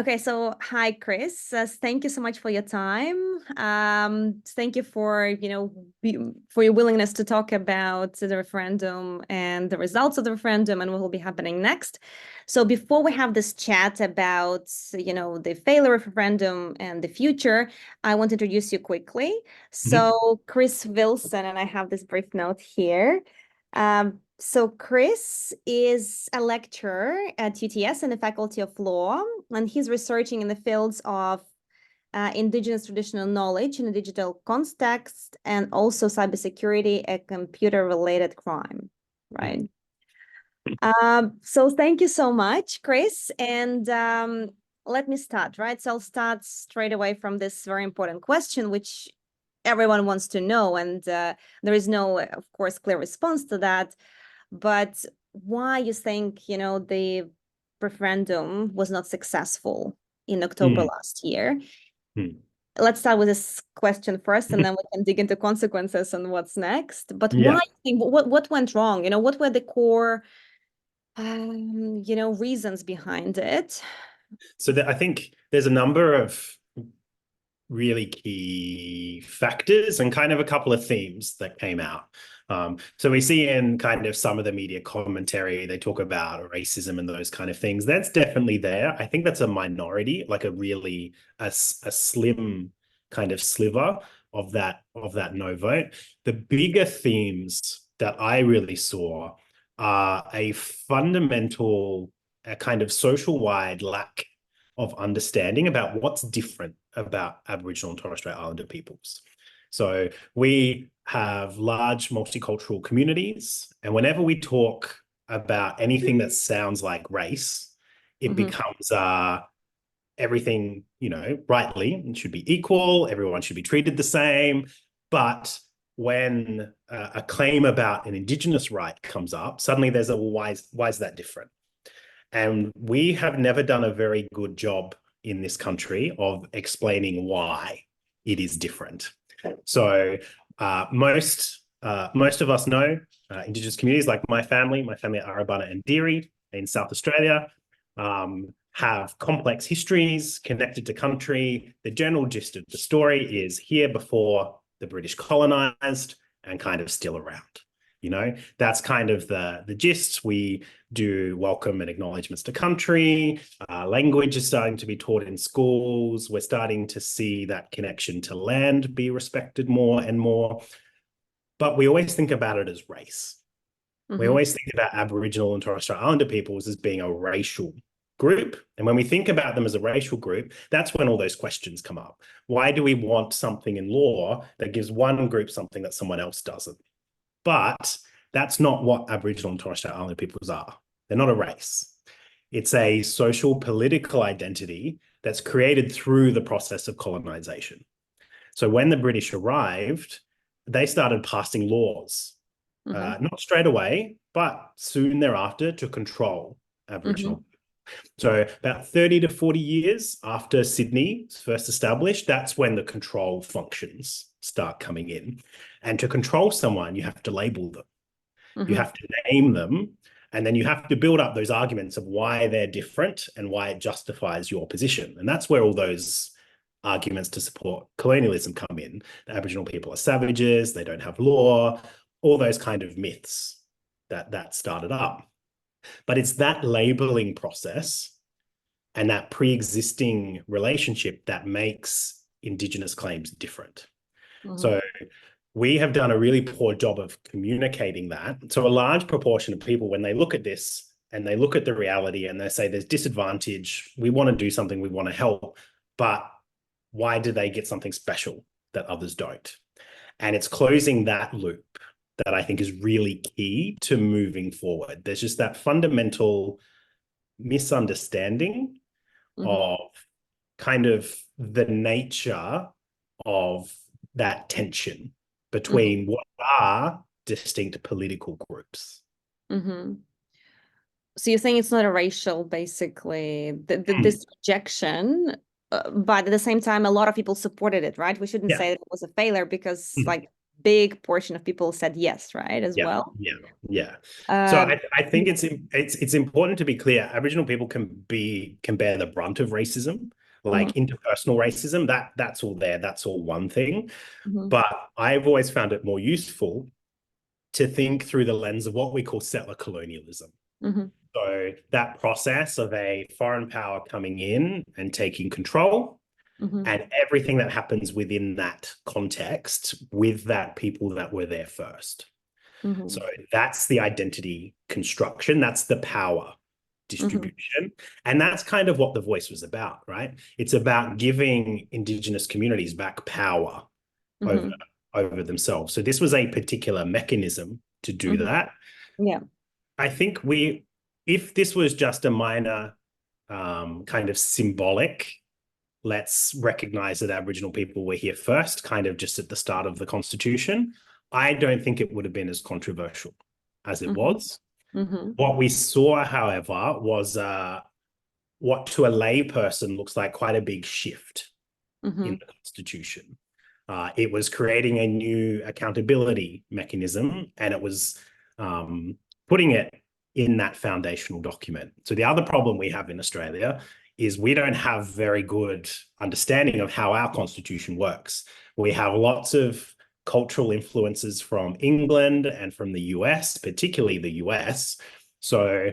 Okay, so hi, Kris. Thank you so much for your time. Thank you for, for your willingness to talk about the referendum and the results of the referendum and what will be happening next. So before we have this chat about, the failure of referendum and the future, I want to introduce you quickly. Mhm. So Kris Wilson, and I have this brief note here. So Kris is a lecturer at UTS in the Faculty of Law, and he's researching in the fields of indigenous traditional knowledge in a digital context and also cybersecurity, a computer-related crime, right? So thank you so much, Kris. And let me start, right? So I'll start straight away from this very important question, which everyone wants to know. And there is no, of course, clear response to that. But why you think, the referendum was not successful in October Mm, last year? mm. Let's start with this question first, and then we can dig into consequences and what's next. But why Yeah. you think what went wrong? What were the core reasons behind it? So I think there's a number of really key factors and kind of a couple of themes that came out. So we see in kind of some of the media commentary, they talk about racism and those kind of things. That's definitely there. I think that's a minority, like a slim kind of sliver of that no vote. The bigger themes that I really saw are a kind of social-wide lack of understanding about what's different about Aboriginal and Torres Strait Islander peoples. So we have large multicultural communities, and whenever we talk about anything that sounds like race, it Mm-hmm. becomes everything, rightly, it should be equal, everyone should be treated the same. But when a claim about an Indigenous right comes up, suddenly there's why is that different? And we have never done a very good job in this country of explaining why it is different. So most of us know Indigenous communities, like my family Arabana and Diri in South Australia, have complex histories connected to country. The general gist of the story is here before the British colonized and kind of still around. That's kind of the gist. We do welcome and acknowledgements to country. Language is starting to be taught in schools. We're starting to see that connection to land be respected more and more. But we always think about it as race. We Mm-hmm. always think about Aboriginal and Torres Strait Islander peoples as being a racial group. And when we think about them as a racial group, that's when all those questions come up. Why do we want something in law that gives one group something that someone else doesn't? But that's not what Aboriginal and Torres Strait Islander peoples are. They're not a race. It's a social political identity that's created through the process of colonization. So when the British arrived, they started passing laws, Mm-hmm. not straight away, but soon thereafter, to control Mm-hmm. Aboriginal. So about 30 to 40 years after Sydney's first established, that's when the control functions start coming in. And to control someone, you have to label them. You Mm-hmm. have to name them, and then you have to build up those arguments of why they're different and why it justifies your position. And that's where all those arguments to support colonialism come in. The Aboriginal people are savages, they don't have law, all those kind of myths that started up. But it's that labeling process and that pre-existing relationship that makes Indigenous claims different. Mm-hmm. So we have done a really poor job of communicating that. So a large proportion of people, when they look at this and they look at the reality and they say there's disadvantage, we want to do something, we want to help, but why do they get something special that others don't? And it's closing that loop that I think is really key to moving forward. There's just that fundamental misunderstanding Mm-hmm. of kind of the nature of that tension Mm-hmm. between what are distinct political groups. Mm-hmm. So you're saying it's not a racial, basically, Hmm. this rejection, but at the same time, a lot of people supported it, right? We shouldn't Yeah. say that it was a failure because, Hmm. like, big portion of people said yes, right, as Yeah, well. yeah. So Um, I think it's important to be clear. Aboriginal people can bear the brunt of racism, like interpersonal racism. That's all there. That's all one thing. But I've always found it more useful to think through the lens of what we call settler colonialism. So that process of a foreign power coming in and taking control, and everything that happens within that context with that people that were there first. So that's the identity construction. That's the power distribution. And that's kind of what The Voice was about, right? It's about giving Indigenous communities back power over themselves. So this was a particular mechanism to do that. Yeah. I think if this was just a minor kind of symbolic, let's recognize that Aboriginal people were here first, kind of just at the start of the Constitution, I don't think it would have been as controversial as it was. What we saw, however, was what to a lay person looks like quite a big shift in the Constitution. It was creating a new accountability mechanism, and it was putting it in that foundational document. So the other problem we have in Australia is we don't have very good understanding of how our Constitution works. We have lots of cultural influences from England and from the US, particularly the US. So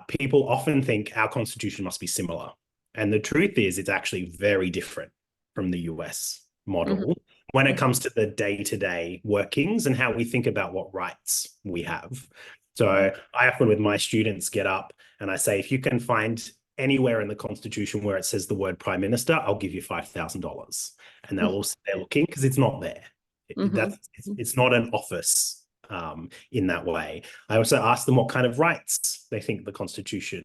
people often think our Constitution must be similar. And the truth is, it's actually very different from the US model when it comes to the day-to-day workings and how we think about what rights we have. So I often, with my students, get up and I say, if you can find anywhere in the Constitution where it says the word Prime Minister, I'll give you $5,000. And they'll all sit there looking because it's not there. It's not an office in that way. I also ask them what kind of rights they think the Constitution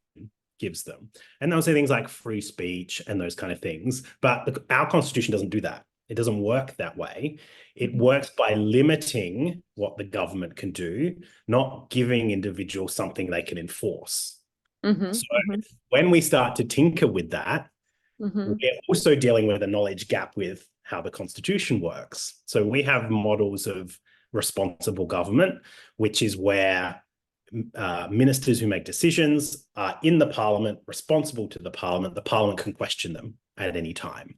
gives them. And they'll say things like free speech and those kind of things. But our Constitution doesn't do that. It doesn't work that way. It works by limiting what the government can do, not giving individuals something they can enforce. So when we start to tinker with that, we're also dealing with a knowledge gap with how the Constitution works. So we have models of responsible government, which is where ministers who make decisions are in the Parliament, responsible to the Parliament can question them at any time.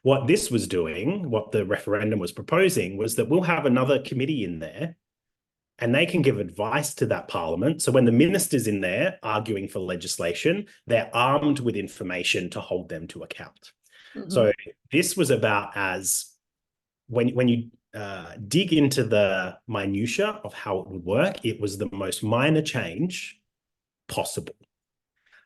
What this was doing, what the referendum was proposing, was that we'll have another committee in there and they can give advice to that Parliament. So when the minister's in there arguing for legislation, they're armed with information to hold them to account. So this was about, as when you dig into the minutiae of how it would work, it was the most minor change possible.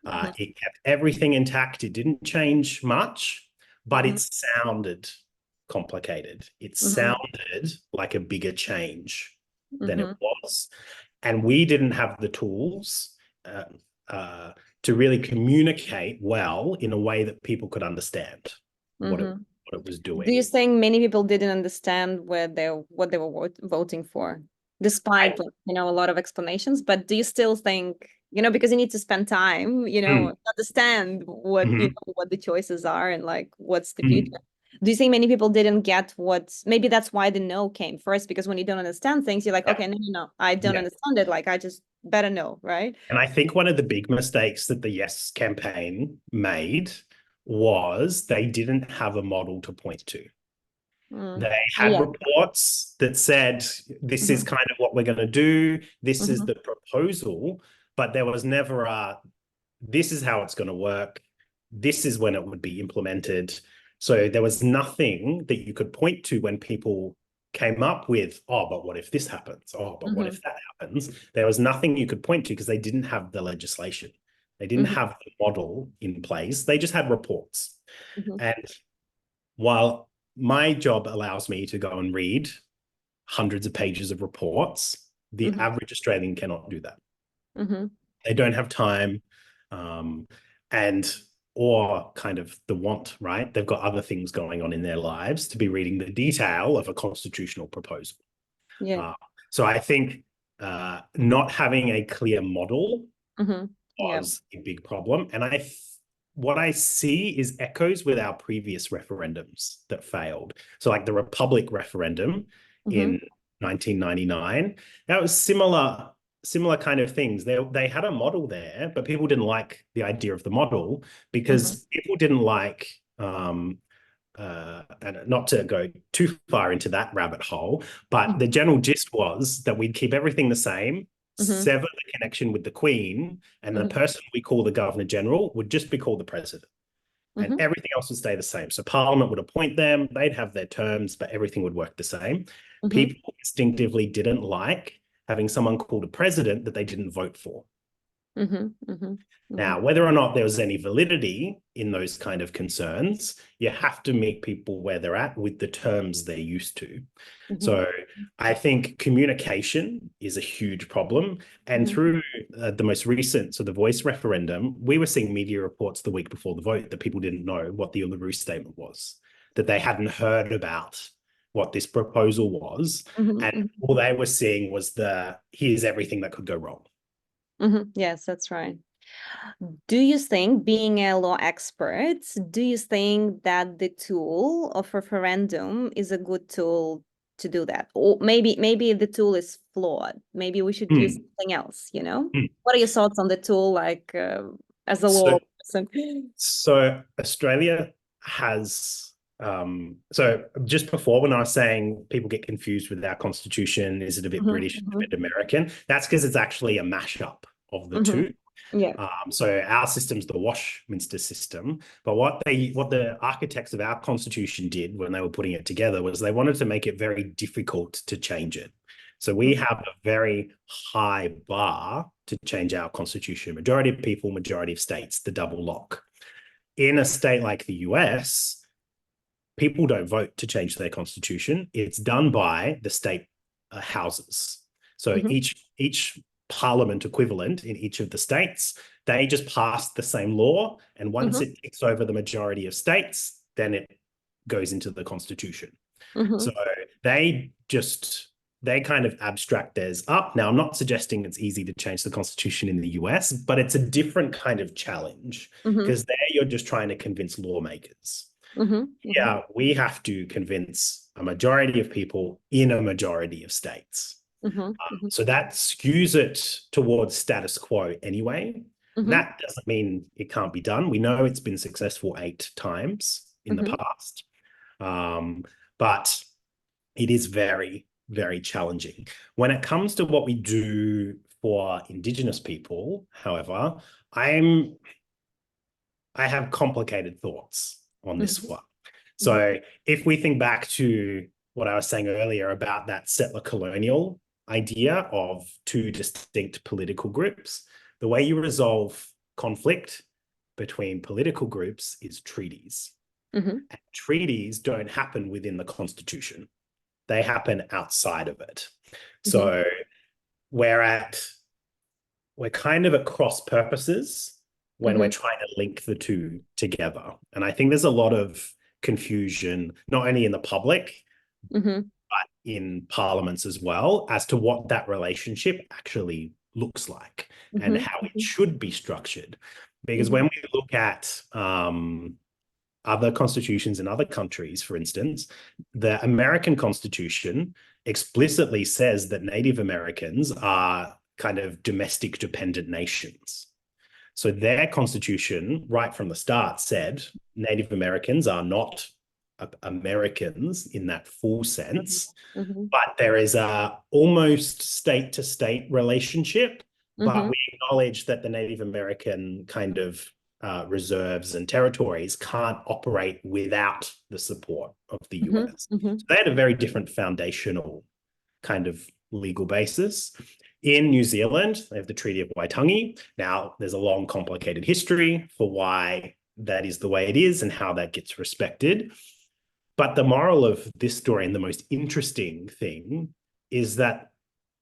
It kept everything intact. It didn't change much, but it sounded complicated. It sounded like a bigger change than it was. And we didn't have the tools to really communicate well in a way that people could understand what it was doing. Do you think many people didn't understand what they were voting for, despite a lot of explanations? But do you still think, because you need to spend time, understand what what the choices are and like what's the future? Do you think many people didn't get maybe that's why the no came first? Because when you don't understand things, you're like, okay, no, I don't understand it. Like, I just better know, right? And I think one of the big mistakes that the Yes campaign made was they didn't have a model to point to. They had reports that said, this is kind of what we're going to do. This is the proposal, but there was never this is how it's going to work. This is when it would be implemented. So there was nothing that you could point to when people came up with, oh, but what if this happens? Oh, but what if that happens? There was nothing you could point to because they didn't have the legislation. They didn't have the model in place. They just had reports. And while my job allows me to go and read hundreds of pages of reports, the average Australian cannot do that. They don't have time or kind of the want, right? They've got other things going on in their lives to be reading the detail of a constitutional proposal. So I think not having a clear model was a big problem. And what I see is echoes with our previous referendums that failed. So like the Republic referendum in 1999. That was similar kind of things. They had a model there, but people didn't like the idea of the model because people didn't like and not to go too far into that rabbit hole, but the general gist was that we'd keep everything the same, sever the connection with the Queen, and the person we call the Governor General would just be called the President. And everything else would stay the same. So Parliament would appoint them, they'd have their terms, but everything would work the same. People instinctively didn't like having someone called a president that they didn't vote for. Now, whether or not there was any validity in those kind of concerns, you have to meet people where they're at with the terms they're used to. So I think communication is a huge problem. And through the most recent, so the Voice referendum, we were seeing media reports the week before the vote that people didn't know what the Uluru Statement was, that they hadn't heard about what this proposal was. And all they were seeing was here's everything that could go wrong. Yes, that's right. Do you think, being a law expert, do you think that the tool of referendum is a good tool to do that? Or maybe the tool is flawed. Maybe we should use something else, you know? What are your thoughts on the tool, like as a law person? So Australia has so just before, when I was saying people get confused with our constitution, is it a bit British, a bit American? That's because it's actually a mashup of the two. So our system's the Westminster system, but what the architects of our constitution did when they were putting it together was they wanted to make it very difficult to change it. So we have a very high bar to change our constitution. Majority of people, majority of states, the double lock. In a state like the US, people don't vote to change their constitution. It's done by the state houses. So each parliament equivalent in each of the states, they just pass the same law, and once it takes over the majority of states, then it goes into the constitution. So they kind of abstract theirs up. Now, I'm not suggesting it's easy to change the constitution in the US, but it's a different kind of challenge, because there you're just trying to convince lawmakers. Yeah, we have to convince a majority of people in a majority of states. So that skews it towards status quo anyway. That doesn't mean it can't be done. We know it's been successful 8 times in the past, but it is very, very challenging. When it comes to what we do for Indigenous people, however, I have complicated thoughts on this one. So if we think back to what I was saying earlier about that settler colonial idea of 2 distinct political groups, the way you resolve conflict between political groups is treaties. And treaties don't happen within the Constitution. They happen outside of it. So we're kind of at cross purposes when we're trying to link the two together. And I think there's a lot of confusion, not only in the public, but in parliaments as well, as to what that relationship actually looks like and how it should be structured. Because when we look at other constitutions in other countries, for instance, the American Constitution explicitly says that Native Americans are kind of domestic dependent nations. So their constitution, right from the start, said Native Americans are not Americans in that full sense, but there is a almost state-to-state relationship, but we acknowledge that the Native American kind of reserves and territories can't operate without the support of the US. So they had a very different foundational kind of legal basis. In New Zealand, they have the Treaty of Waitangi. Now, there's a long, complicated history for why that is the way it is and how that gets respected. But the moral of this story, and the most interesting thing, is that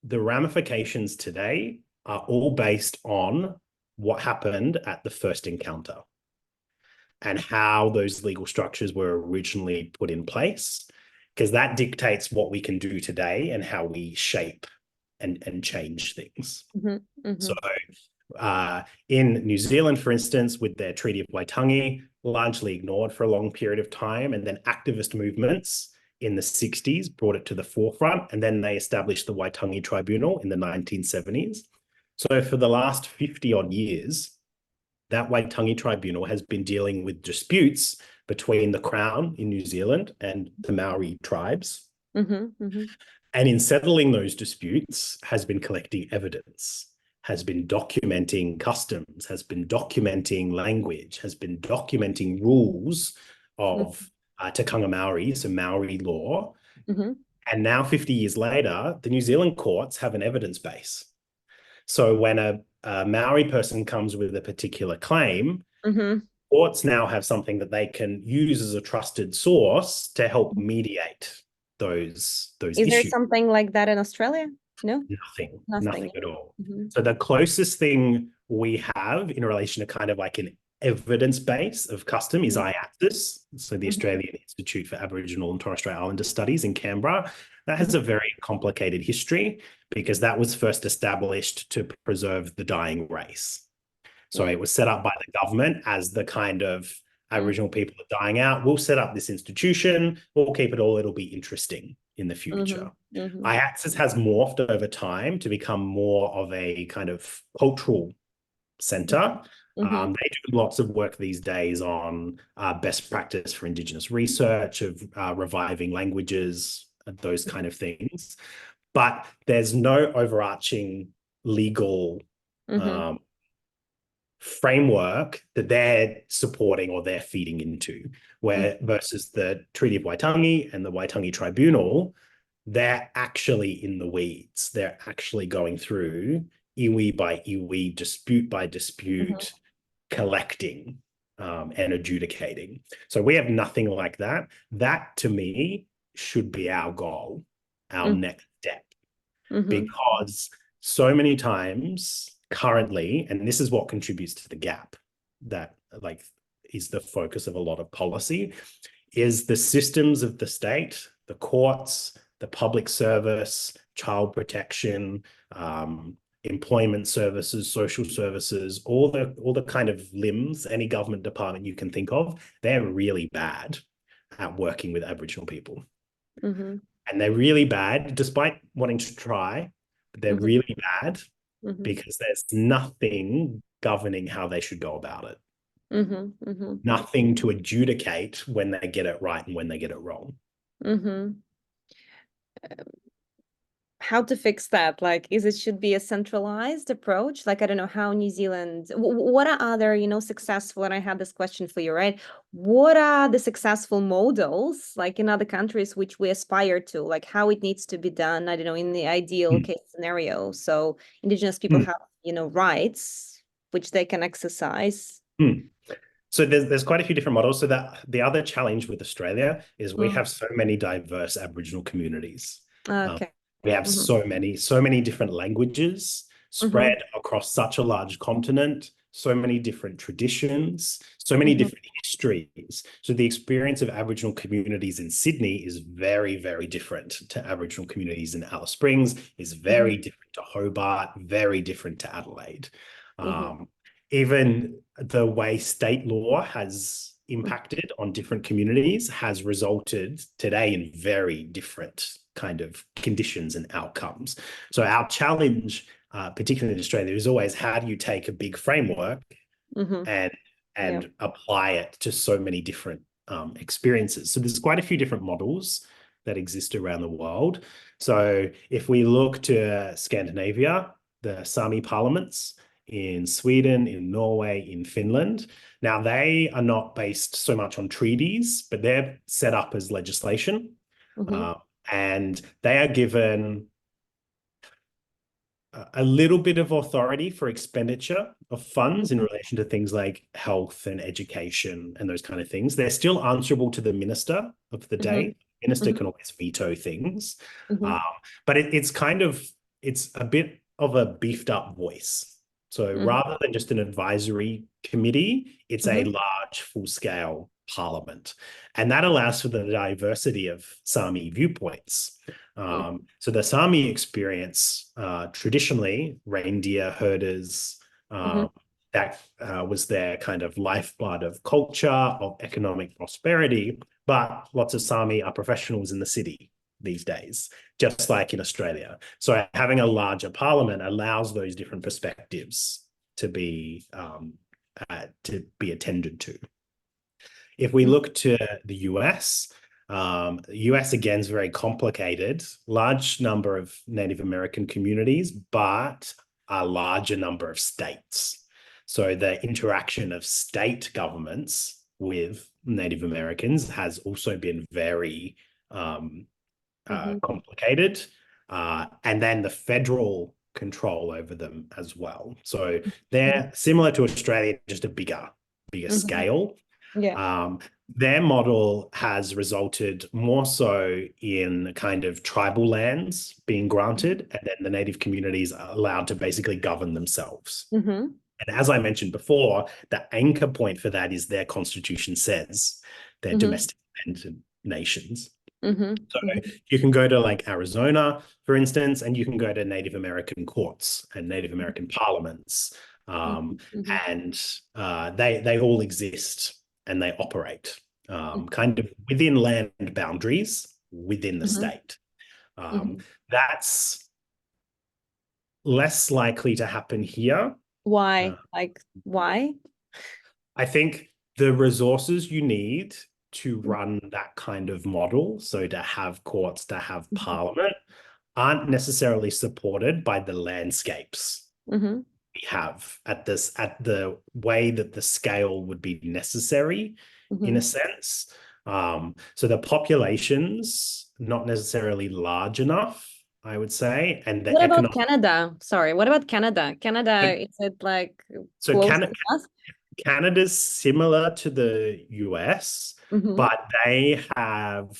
the ramifications today are all based on what happened at the first encounter and how those legal structures were originally put in place, because that dictates what we can do today and how we shape and change things. So in New Zealand, for instance, with their Treaty of Waitangi, largely ignored for a long period of time, and then activist movements in the 60s brought it to the forefront, and then they established the Waitangi Tribunal in the 1970s. So for the last 50 odd years, that Waitangi Tribunal has been dealing with disputes between the Crown in New Zealand and the Maori tribes. And in settling those disputes, has been collecting evidence, has been documenting customs, has been documenting language, has been documenting rules of Te Maori, so Maori law. And now 50 years later, the New Zealand courts have an evidence base. So when a Maori person comes with a particular claim, courts now have something that they can use as a trusted source to help mediate those Is issues. there something like that in Australia? No? Nothing at all. So the closest thing we have in relation to kind of like an evidence base of custom is IATSIS, so the Australian Institute for Aboriginal and Torres Strait Islander Studies in Canberra. That has a very complicated history because that was first established to preserve the dying race. So it was set up by the government as the kind of Aboriginal people are dying out. We'll set up this institution. We'll keep it all. It'll be interesting in the future. IATSIS has morphed over time to become more of a kind of cultural center. They do lots of work these days on best practice for Indigenous research, of reviving languages, those kind of things. But there's no overarching legal framework that they're supporting or they're feeding into, where versus the Treaty of Waitangi and the Waitangi Tribunal, they're actually in the weeds. They're actually going through iwi by iwi, dispute by dispute, collecting and adjudicating. So we have nothing like that. That, to me, should be our goal, our next step, because so many times currently, and this is what contributes to the gap that like is the focus of a lot of policy, is the systems of the state, the courts, the public service, child protection, employment services, social services, all the kind of limbs, any government department you can think of, they're really bad at working with Aboriginal people. And they're really bad, despite wanting to try, but they're really bad because there's nothing governing how they should go about it. Nothing to adjudicate when they get it right and when they get it wrong. How to fix that? Like, should be a centralized approach? Like, I don't know how New Zealand, what are other, successful, and I had this question for you, right? What are the successful models, like in other countries, which we aspire to, like how it needs to be done, I don't know, in the ideal case scenario. So Indigenous people have, rights, which they can exercise. So there's quite a few different models. So that the other challenge with Australia is we have so many diverse Aboriginal communities. We have so many different languages spread across such a large continent, so many different traditions, so many different histories. So the experience of Aboriginal communities in Sydney is very, very different to Aboriginal communities in Alice Springs, is very different to Hobart, very different to Adelaide. Even the way state law has impacted on different communities has resulted today in very different kind of conditions and outcomes. So our challenge, particularly in Australia, is always how do you take a big framework and apply it to so many different experiences. So there's quite a few different models that exist around the world. So if we look to Scandinavia, the Sami parliaments in Sweden, in Norway, in Finland, now they are not based so much on treaties, but they're set up as legislation. And they are given a little bit of authority for expenditure of funds in relation to things like health and education and those kind of things. They're still answerable to the minister of the day. The minister can always veto things. But it's a bit of a beefed up voice. So rather than just an advisory committee, it's a large, full-scale parliament. And that allows for the diversity of Sami viewpoints. So the Sami experience, traditionally, reindeer herders, that was their kind of lifeblood of culture, of economic prosperity. But lots of Sami are professionals in the city these days, just like in Australia. So having a larger parliament allows those different perspectives to be attended to. If we look to the US, the US again is very complicated, large number of Native American communities, but a larger number of states. So the interaction of state governments with Native Americans has also been very complicated. And then the federal control over them as well. So they're similar to Australia, just a bigger scale. Yeah. Their model has resulted more so in kind of tribal lands being granted, and then the native communities are allowed to basically govern themselves. And as I mentioned before, the anchor point for that is their constitution says they're domestic nations. So you can go to like Arizona, for instance, and you can go to Native American courts and Native American parliaments, and they all exist and they operate kind of within land boundaries within the state. That's less likely to happen here. Why? Why? I think the resources you need to run that kind of model, so to have courts, to have parliament, aren't necessarily supported by the landscapes we have at the way that the scale would be necessary in a sense. So the population's not necessarily large enough, I would say. And what about Canada? Sorry, what about Canada? Canada, is it like close to us? Canada's similar to the US, but they have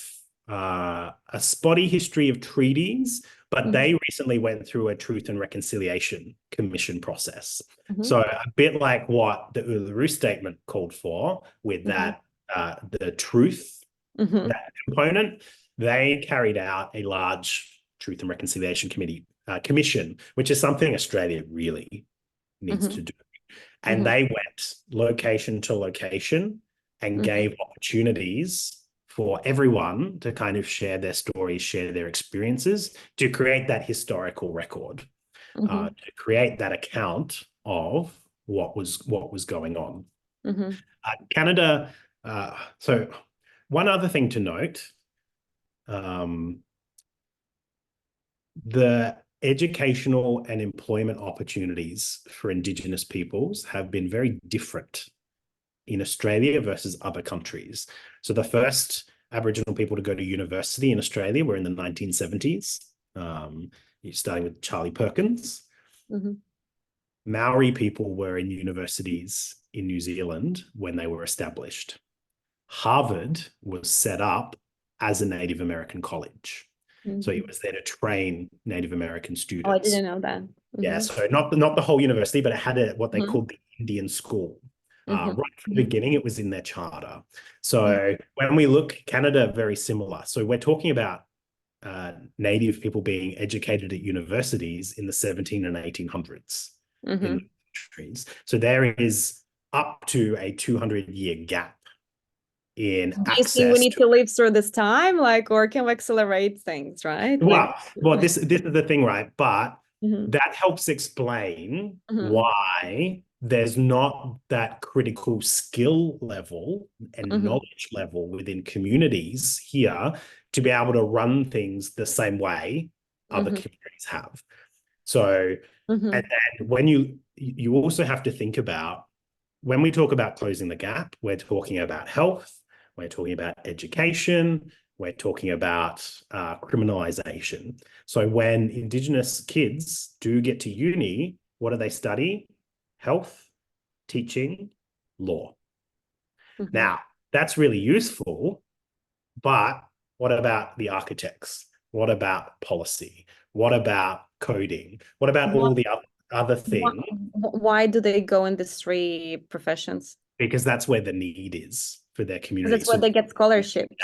a spotty history of treaties, but they recently went through a Truth and Reconciliation Commission process. So a bit like what the Uluru Statement called for with that, the truth, that component, they carried out a large Truth and Reconciliation Commission, which is something Australia really needs to do. And they went location to location and gave opportunities for everyone to kind of share their stories, share their experiences, to create that historical record, to create that account of what was going on. Canada, so one other thing to note, the educational and employment opportunities for Indigenous peoples have been very different in Australia versus other countries. So the first Aboriginal people to go to university in Australia were in the 1970s, starting with Charlie Perkins. Maori people were in universities in New Zealand when they were established. Harvard was set up as a Native American college. So it was there to train Native American students. Oh, I didn't know that. Yeah, so not the whole university, but it had what they called the Indian School. Right from the beginning, it was in their charter. So when we look, Canada, very similar. So we're talking about Native people being educated at universities in the 17 and 1800s in the countries. So there is up to a 200-year gap in access. Do you think we need to live through this time, or can we accelerate things, right? Well, this is the thing, right? But that helps explain why there's not that critical skill level and knowledge level within communities here to be able to run things the same way other communities have. So, and then when you also have to think about, when we talk about closing the gap, we're talking about health, we're talking about education, we're talking about criminalization. So when Indigenous kids do get to uni, what do they study? Health, teaching, law. Now, that's really useful, but what about the architects? What about policy? What about coding? What about all the other things? Why do they go in these three professions? Because that's where the need is for their community. That's where they get scholarships.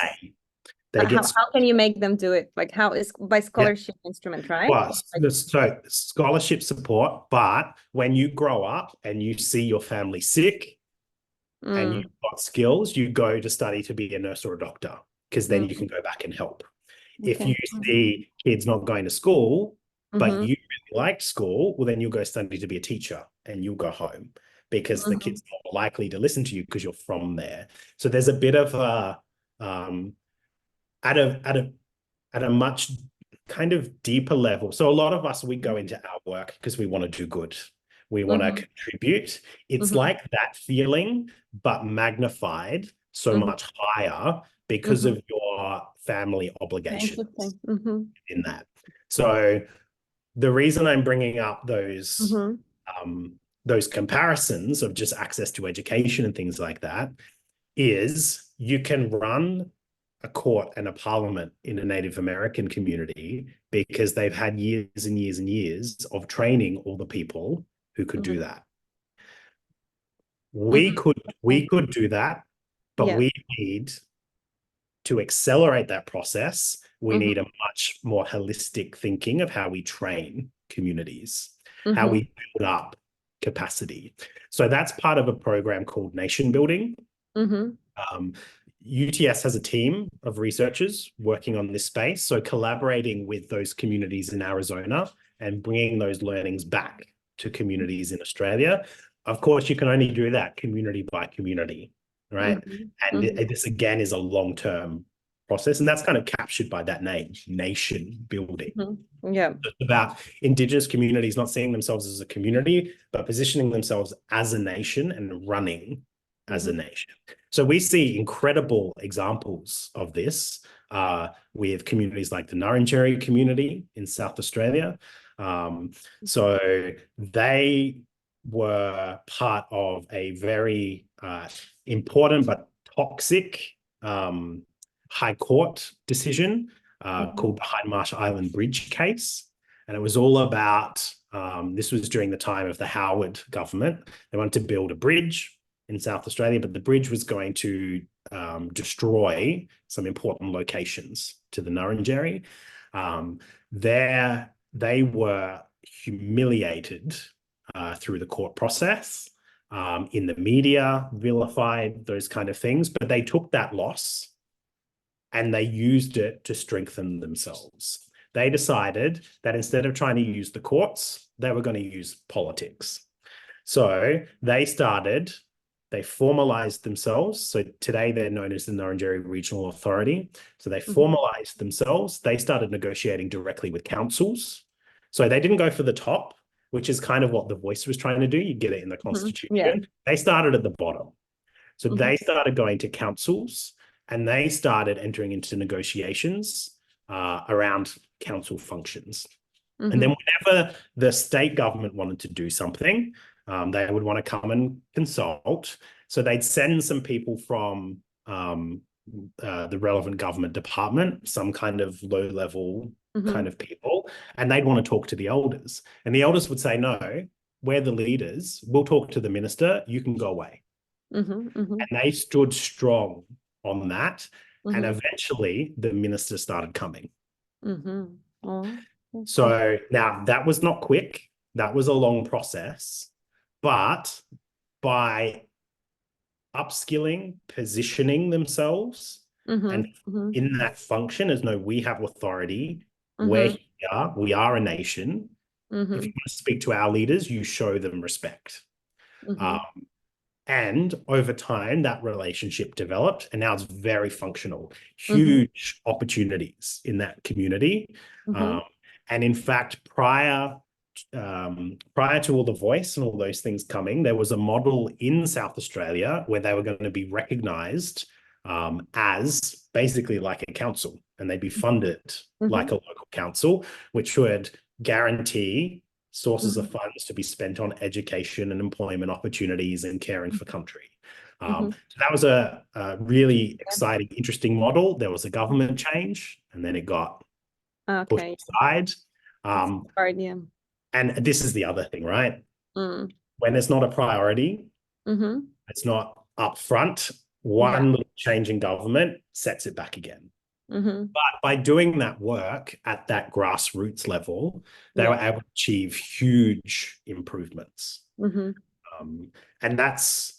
They But get how can you make them do it? Like how is by scholarship instrument, right? well, so scholarship support, but when you grow up and you see your family sick and you've got skills, you go to study to be a nurse or a doctor, because then you can go back and help. If you see kids not going to school, but you really liked school, well, then you'll go study to be a teacher and you'll go home, because the kids are more likely to listen to you because you're from there. So there's a bit of a at a much kind of deeper level. So a lot of us, we go into our work because we want to do good. We want to contribute. It's like that feeling, but magnified so much higher because of your family obligations in that. So the reason I'm bringing up those comparisons of just access to education and things like that is you can run a court and a parliament in a Native American community because they've had years and years and years of training all the people who could do that. We could do that, but we need to accelerate that process. We need a much more holistic thinking of how we train communities, how we build up capacity. So that's part of a program called Nation Building. UTS has a team of researchers working on this space, so collaborating with those communities in Arizona and bringing those learnings back to communities in Australia. Of course, you can only do that community by community, right? And this, again, is a long-term process, and that's kind of captured by that name, Nation Building. It's about Indigenous communities not seeing themselves as a community, but positioning themselves as a nation and running as a nation. So we see incredible examples of this with communities like the Nurrinjeri community in South Australia. So they were part of a very important but toxic High Court decision called the Hindmarsh Island Bridge case. And it was all about, this was during the time of the Howard government. They wanted to build a bridge in South Australia, but the bridge was going to destroy some important locations to the Nurrinjeri. They were humiliated through the court process, in the media, vilified, those kind of things, but they took that loss and they used it to strengthen themselves. They decided that instead of trying to use the courts, they were going to use politics. So they formalized themselves. So today they're known as the Nurrinjeri Regional Authority. So they formalized themselves. They started negotiating directly with councils. So they didn't go for the top, which is kind of what the Voice was trying to do. You get it in the Constitution. They started at the bottom. So they started going to councils and they started entering into negotiations around council functions. And then whenever the state government wanted to do something, they would want to come and consult. So they'd send some people from the relevant government department, some kind of low-level kind of people, and they'd want to talk to the elders. And the elders would say, no, we're the leaders. We'll talk to the minister. You can go away. And they stood strong on that. And eventually the minister started coming. So now that was not quick. That was a long process. But by upskilling, positioning themselves, and in that function as no, we have authority, we're here, we are a nation. If you want to speak to our leaders, you show them respect. And over time, that relationship developed, and now it's very functional. Huge opportunities in that community. And in fact, prior to all the Voice and all those things coming, there was a model in South Australia where they were going to be recognised as basically like a council, and they'd be funded like a local council, which would guarantee sources of funds to be spent on education and employment opportunities and caring for country. So that was a really exciting, interesting model. There was a government change, and then it got pushed aside. And this is the other thing, right? When it's not a priority, it's not upfront, one little change in government sets it back again. Mm-hmm. But by doing that work at that grassroots level, they were Yeah. able to achieve huge improvements. Mm-hmm. Um, and that's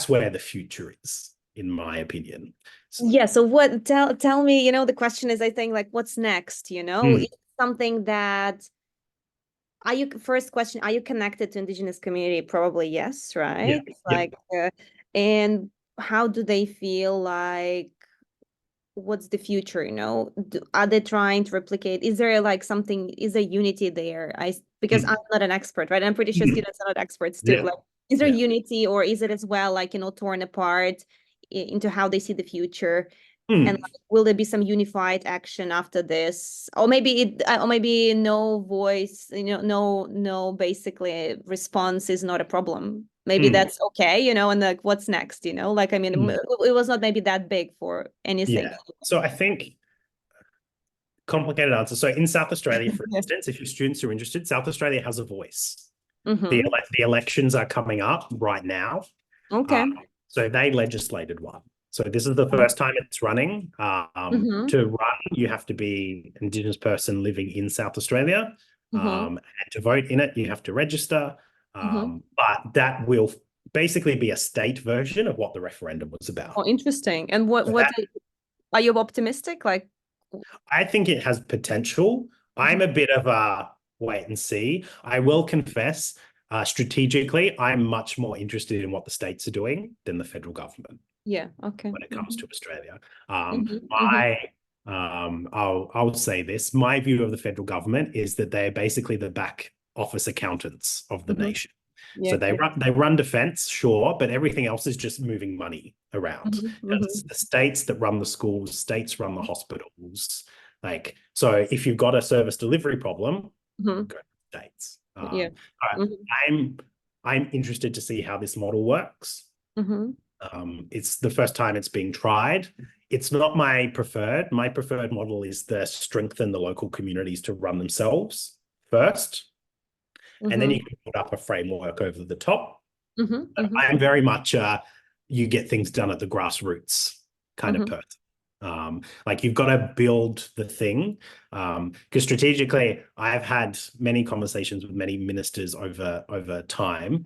where the future is, in my opinion. Yeah. So what, tell me, the question is, I think, like, what's next, Mm, Is it something that, first question, are you connected to Indigenous community? Probably yes, yeah, right? yeah. Like, and how do they feel like, what's the future, are they trying to replicate, is there like something, is there unity there? Because Mm, I'm not an expert, right? I'm pretty sure mm, students are not experts too. yeah, Like, is there yeah. unity, or is it as well, like, torn apart into how they see the future? And Mm, like, will there be some unified action after this, or maybe or maybe no voice, no basically response is not a problem, maybe mm, that's okay, and like, what's next, like, I mean, mm. it was not maybe that big for anything. Yeah. So I think complicated answer. So in South Australia, for Yeah. instance, if your students are interested, South Australia has a voice. The, Mm-hmm. the elections are coming up right now. Uh, Okay. so they legislated one. So this is the first time it's running. Mm-hmm. To run, you have to be an Indigenous person living in South Australia. Mm-hmm. And to vote in it, you have to register. Mm-hmm. But that will basically be a state version of what the referendum was about. Oh, interesting. And what So what that are you optimistic, like? I think it has potential. I'm a bit of a wait and see. I will confess, strategically, I'm much more interested in what the states are doing than the federal government Yeah, okay. when it comes Mm-hmm. to Australia. Mm-hmm. I'll say this: my view of the federal government is that they're basically the back office accountants of the Mm-hmm. nation. Yeah, So they okay. run defense, sure, but everything else is just moving money around. Mm-hmm. It's Mm-hmm. the states that run the schools, states run the hospitals. Like, so if you've got a service delivery problem, Mm-hmm. go to the states. Yeah. Mm-hmm. I'm I'm interested to see how this model works. Mm-hmm. It's the first time it's being tried. It's not my preferred. My preferred model is to strengthen the local communities to run themselves first, and then Mm-hmm. you can put up a framework over the top. Mm-hmm. But Mm-hmm. I am very much you get things done at the grassroots kind of Mm-hmm. person. Like you've got to build the thing. Because strategically, I've had many conversations with many ministers over time.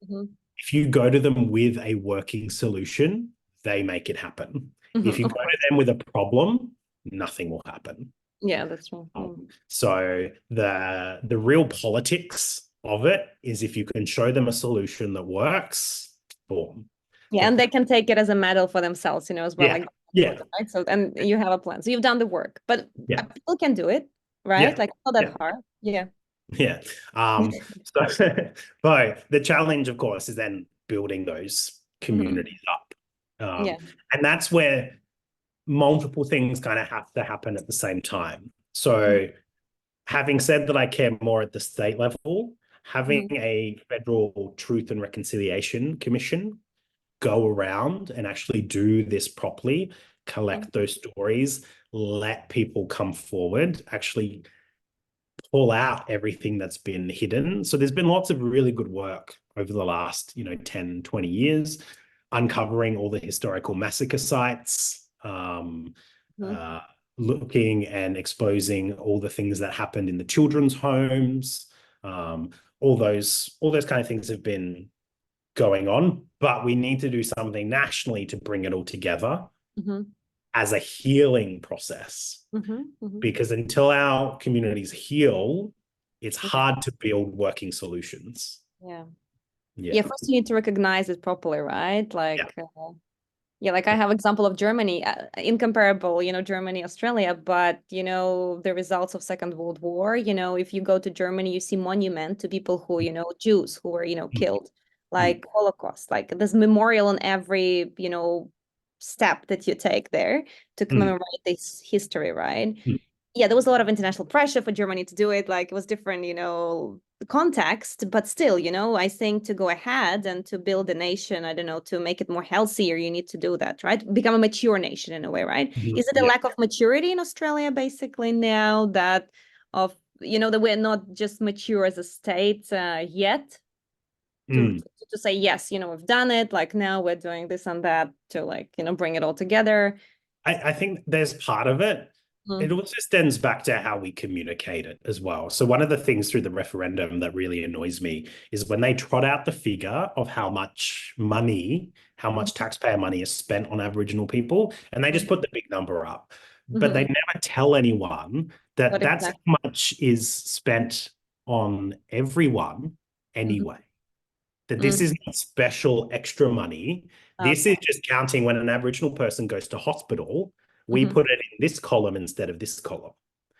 Mm-hmm. If you go to them with a working solution, they make it happen. If Mm-hmm. you Of go to course. them with a problem, nothing will happen. Yeah, that's true. Mm. So the real politics of it is if you can show them a solution that works, boom. Yeah, and they can take it as a medal for themselves, as well, Yeah, like, yeah, right? So, and you have a plan. So you've done the work, but yeah, people can do it, right? yeah, Like, not that yeah, hard. Yeah. yeah. So, but the challenge, of course, is then building those Mm-hmm. communities up. Yeah. And that's where multiple things kind of have to happen at the same time. So, having said that, I care more at the state level, having Mm-hmm. a federal Truth and Reconciliation Commission go around and actually do this properly, collect those stories, let people come forward, actually pull out everything that's been hidden. So there's been lots of really good work over the last, 10, 20 years, uncovering all the historical massacre sites, Mm-hmm. looking and exposing all the things that happened in the children's homes. All those kind of things have been going on, but we need to do something nationally to bring it all together Mm-hmm. as a healing process. Mm-hmm. Mm-hmm. Because until our communities heal, it's Yeah. hard to build working solutions. Yeah. Yeah. Yeah. First, you need to recognize it properly, right? Yeah. Like, yeah, like I have example of Germany, incomparable, Germany, Australia, but the results of Second World War, if you go to Germany, you see monument to people who, Jews who were, killed, Mm, like Holocaust, like there's memorial on every, step that you take there to mm, commemorate this history, right? mm, Yeah, there was a lot of international pressure for Germany to do it. Like, it was different, context, but still, I think to go ahead and to build a nation, I don't know, to make it more healthier, you need to do that, right? Become a mature nation in a way, right? mm, Is it a yeah. lack of maturity in Australia basically now that of, that we're not just mature as a state yet to, Mm, to say, yes, we've done it, like now we're doing this and that to, like, bring it all together. I think there's part of it. It also stems back to how we communicate it as well. So one of the things through the referendum that really annoys me is when they trot out the figure of how much money, how much taxpayer money is spent on Aboriginal people, and they just put the big number up. But they never tell anyone that What that's exactly? how much is spent on everyone anyway. That this is not special extra money. This is Okay. just counting when an Aboriginal person goes to hospital. We put it in this column instead of this column.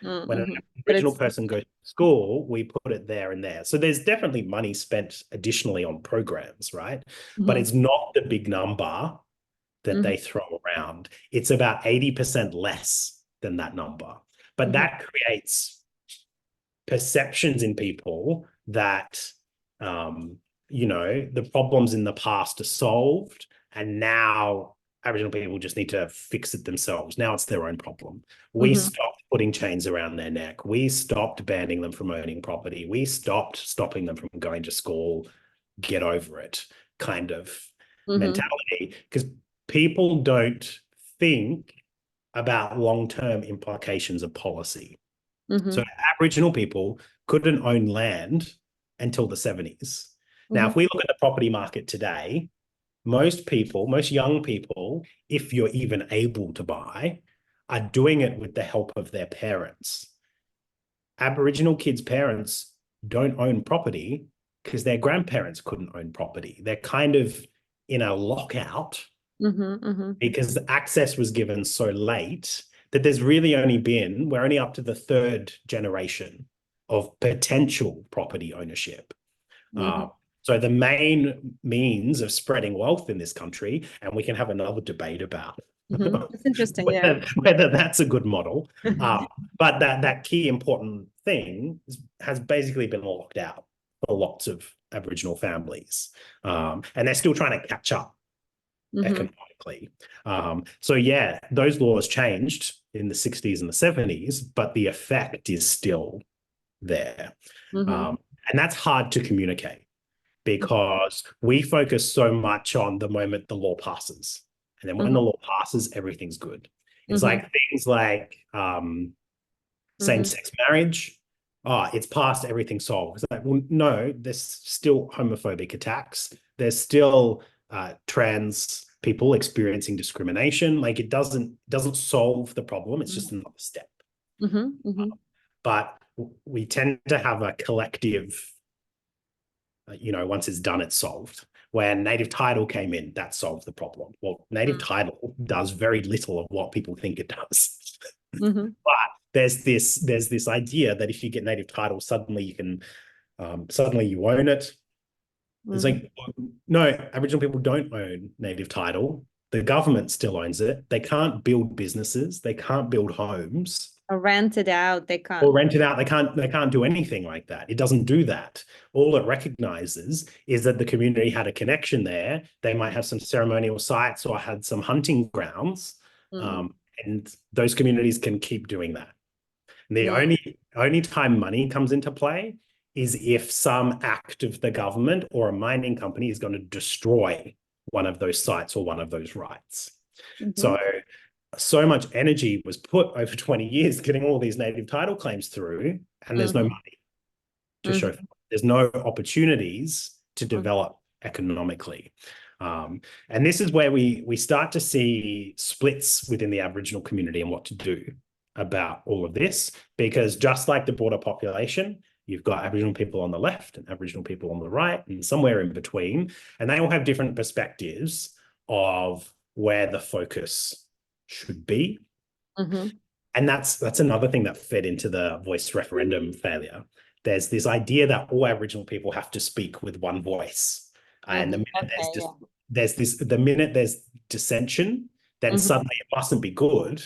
When an But Aboriginal it's person goes to school, we put it there and there. So there's definitely money spent additionally on programs, right? But it's not the big number that they throw around. It's about 80% less than that number. But that creates perceptions in people that, the problems in the past are solved, and now Aboriginal people just need to fix it themselves. Now it's their own problem. We stopped putting chains around their neck. We stopped banning them from owning property. We stopped stopping them from going to school. Get over it kind of mentality, because people don't think about long-term implications of policy. So Aboriginal people couldn't own land until the 70s. Now, if we look at the property market today, most people, most young people, if you're even able to buy, are doing it with the help of their parents. Aboriginal kids' parents don't own property because their grandparents couldn't own property. They're kind of in a lockout because the access was given so late that there's really only been, we're only up to the third generation of potential property ownership. So the main means of spreading wealth in this country, and we can have another debate about That's interesting, yeah. whether that's a good model, but that key important thing has basically been locked out for lots of Aboriginal families, and they're still trying to catch up economically. So yeah, those laws changed in the 60s and the 70s, but the effect is still there. And that's hard to communicate because we focus so much on the moment the law passes. And then when the law passes, everything's good. It's like things like same-sex marriage. Oh, it's passed, everything's solved. It's like, well, no, there's still homophobic attacks. There's still trans people experiencing discrimination. Like it doesn't solve the problem. It's just another step. But we tend to have a collective, once it's done, it's solved. When native title came in, that solved the problem. Well, native title does very little of what people think it does. But there's this idea that if you get native title, suddenly you can, suddenly you own it. It's like, no, Aboriginal people don't own native title. The government still owns it. They can't build businesses. They can't build homes. Or rent it out, they can't. Or rent it out. They can't do anything like that. It doesn't do that. All it recognizes is that the community had a connection there. They might have some ceremonial sites or had some hunting grounds. And those communities can keep doing that. And the only time money comes into play is if some act of the government or a mining company is going to destroy one of those sites or one of those rights. So much energy was put over 20 years getting all these native title claims through, and there's no money to show for it. There's no opportunities to develop economically. And this is where we start to see splits within the Aboriginal community and what to do about all of this, because just like the broader population, you've got Aboriginal people on the left and Aboriginal people on the right and somewhere in between, and they all have different perspectives of where the focus should be. And that's another thing that fed into the voice referendum failure. There's this idea that all Aboriginal people have to speak with one voice. And the minute the minute there's dissension, then suddenly it mustn't be good.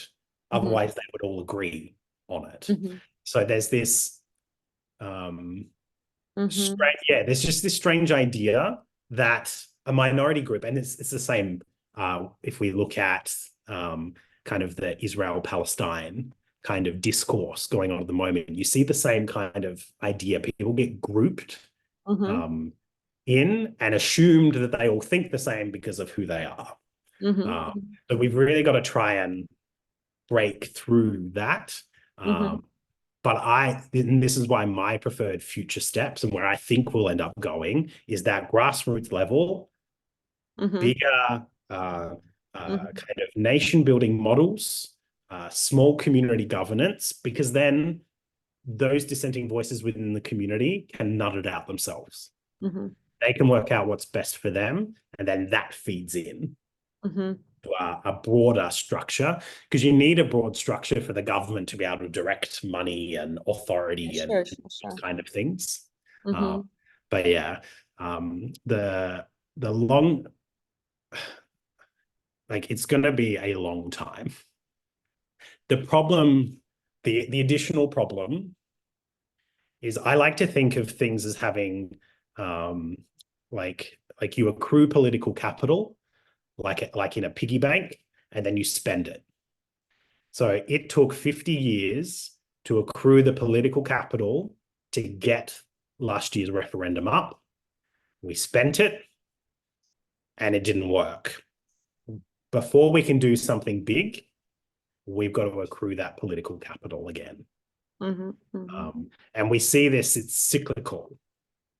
Otherwise, they would all agree on it. So there's this there's just this strange idea that a minority group, and it's the same if we look at kind of the Israel-Palestine kind of discourse going on at the moment, you see the same kind of idea. People get grouped in and assumed that they all think the same because of who they are. So we've really got to try and break through that. Mhm. But and this is why my preferred future steps and where I think we'll end up going is that grassroots level, Mhm. bigger Mhm. kind of nation building models, small community governance, because then those dissenting voices within the community can nut it out themselves. Mhm. They can work out what's best for them, and then that feeds in Mhm. to a broader structure, because you need a broad structure for the government to be able to direct money and authority and Sure, sure, those sure. kind of things. Mhm. But yeah, the long, like, it's going to be a long time. The problem, the additional problem is I like to think of things as having like you accrue political capital like in a piggy bank, and then you spend it. So it took 50 years to accrue the political capital to get last year's referendum up. We spent it and it didn't work. Before we can do something big, we've got to accrue that political capital again. Mhm. Mhm. And we see this, it's cyclical.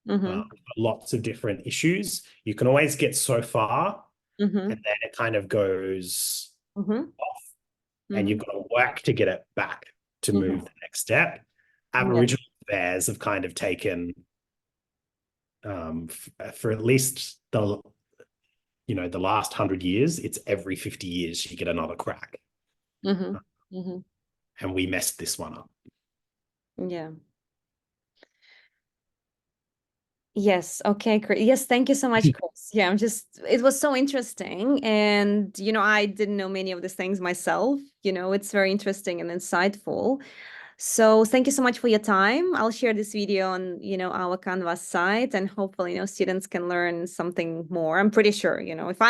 Mhm. Lots of different issues. You can always get so far, and Mhm. then it kind of goes Mhm. off, and you've Mhm. got to work to get it back to move Mhm. the next step. Yeah. Aboriginal affairs have kind of taken for at least the last 100 years, it's every 50 years you get another crack, Mhm. Mhm. and we messed this one up. Yeah. Yes. Okay. Great. Yes. Thank you so much, Chris. Yeah. It was so interesting. And, I didn't know many of these things myself. It's very interesting and insightful. So thank you so much for your time. I'll share this video on, our Canvas site, and hopefully, students can learn something more. I'm pretty sure, if I